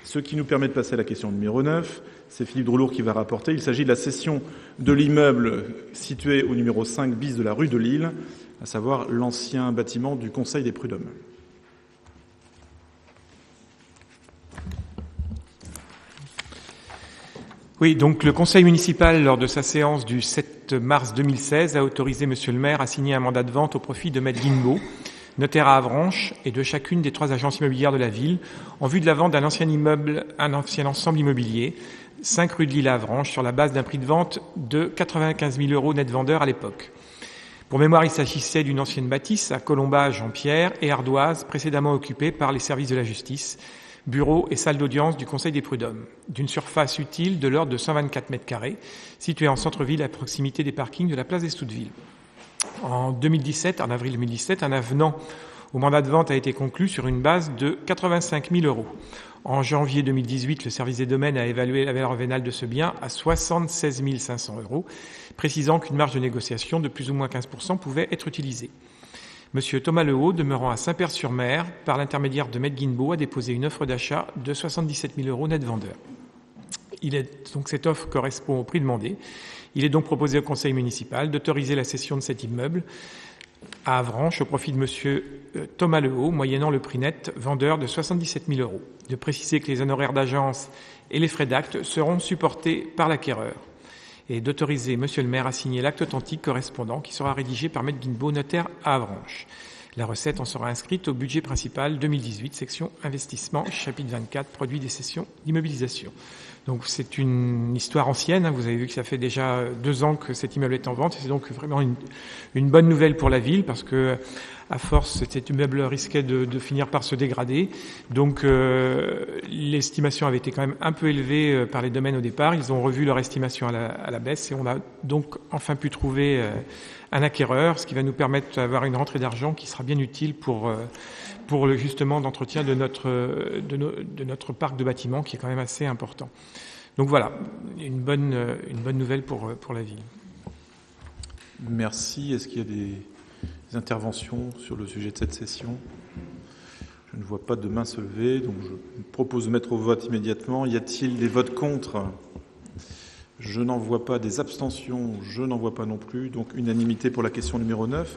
Ce qui nous permet de passer à la question numéro 9. C'est Philippe Droulour qui va rapporter. Il s'agit de la cession de l'immeuble situé au numéro 5 bis de la rue de Lille, à savoir l'ancien bâtiment du Conseil des prud'hommes. Oui, donc le conseil municipal, lors de sa séance du 7 mars 2016, a autorisé monsieur le maire à signer un mandat de vente au profit de Maître Guimbaud, notaire à Avranches, et de chacune des 3 agences immobilières de la ville, en vue de la vente d'un ancien ensemble immobilier, 5 rue de Lille à Avranches, sur la base d'un prix de vente de 95 000 € net vendeur à l'époque. Pour mémoire, il s'agissait d'une ancienne bâtisse à colombage en pierre et ardoise, précédemment occupée par les services de la justice, bureau et salle d'audience du Conseil des prud'hommes, d'une surface utile de l'ordre de 124 mètres carrés, située en centre-ville à proximité des parkings de la place des Stoutes-Villes. En avril 2017, un avenant au mandat de vente a été conclu sur une base de 85 000 €. En janvier 2018, le service des domaines a évalué la valeur vénale de ce bien à 76 500 €, précisant qu'une marge de négociation de plus ou moins 15% pouvait être utilisée. Monsieur Thomas Lehaut, demeurant à Saint-Père-sur-Mer, par l'intermédiaire de Maître Guimbaud, a déposé une offre d'achat de 77 000 € net vendeur. Cette offre correspond au prix demandé. Il est donc proposé au conseil municipal d'autoriser la cession de cet immeuble à Avranches au profit de monsieur Thomas Lehaut, moyennant le prix net vendeur de 77 000 €. De préciser que les honoraires d'agence et les frais d'acte seront supportés par l'acquéreur. Et d'autoriser monsieur le maire à signer l'acte authentique correspondant qui sera rédigé par Maître Guimbaud, notaire à Avranches. La recette en sera inscrite au budget principal 2018, section investissement, chapitre 24, produits des cessions d'immobilisation. Donc c'est une histoire ancienne, vous avez vu que ça fait déjà 2 ans que cet immeuble est en vente, et c'est donc vraiment une bonne nouvelle pour la ville, parce que à force, cet immeuble risquait de finir par se dégrader. Donc l'estimation avait été quand même un peu élevée par les domaines au départ. Ils ont revu leur estimation à la baisse, et on a donc enfin pu trouver un acquéreur, ce qui va nous permettre d'avoir une rentrée d'argent qui sera bien utile pour justement l'entretien de notre parc de bâtiments, qui est quand même assez important. Donc voilà, une bonne nouvelle pour la ville. Merci. Est-ce qu'il y a des interventions sur le sujet de cette session? Je ne vois pas de main se lever, donc je propose de mettre au vote immédiatement. Y a-t-il des votes contre? Je n'en vois pas. Des abstentions? Je n'en vois pas non plus. Donc unanimité pour la question numéro 9.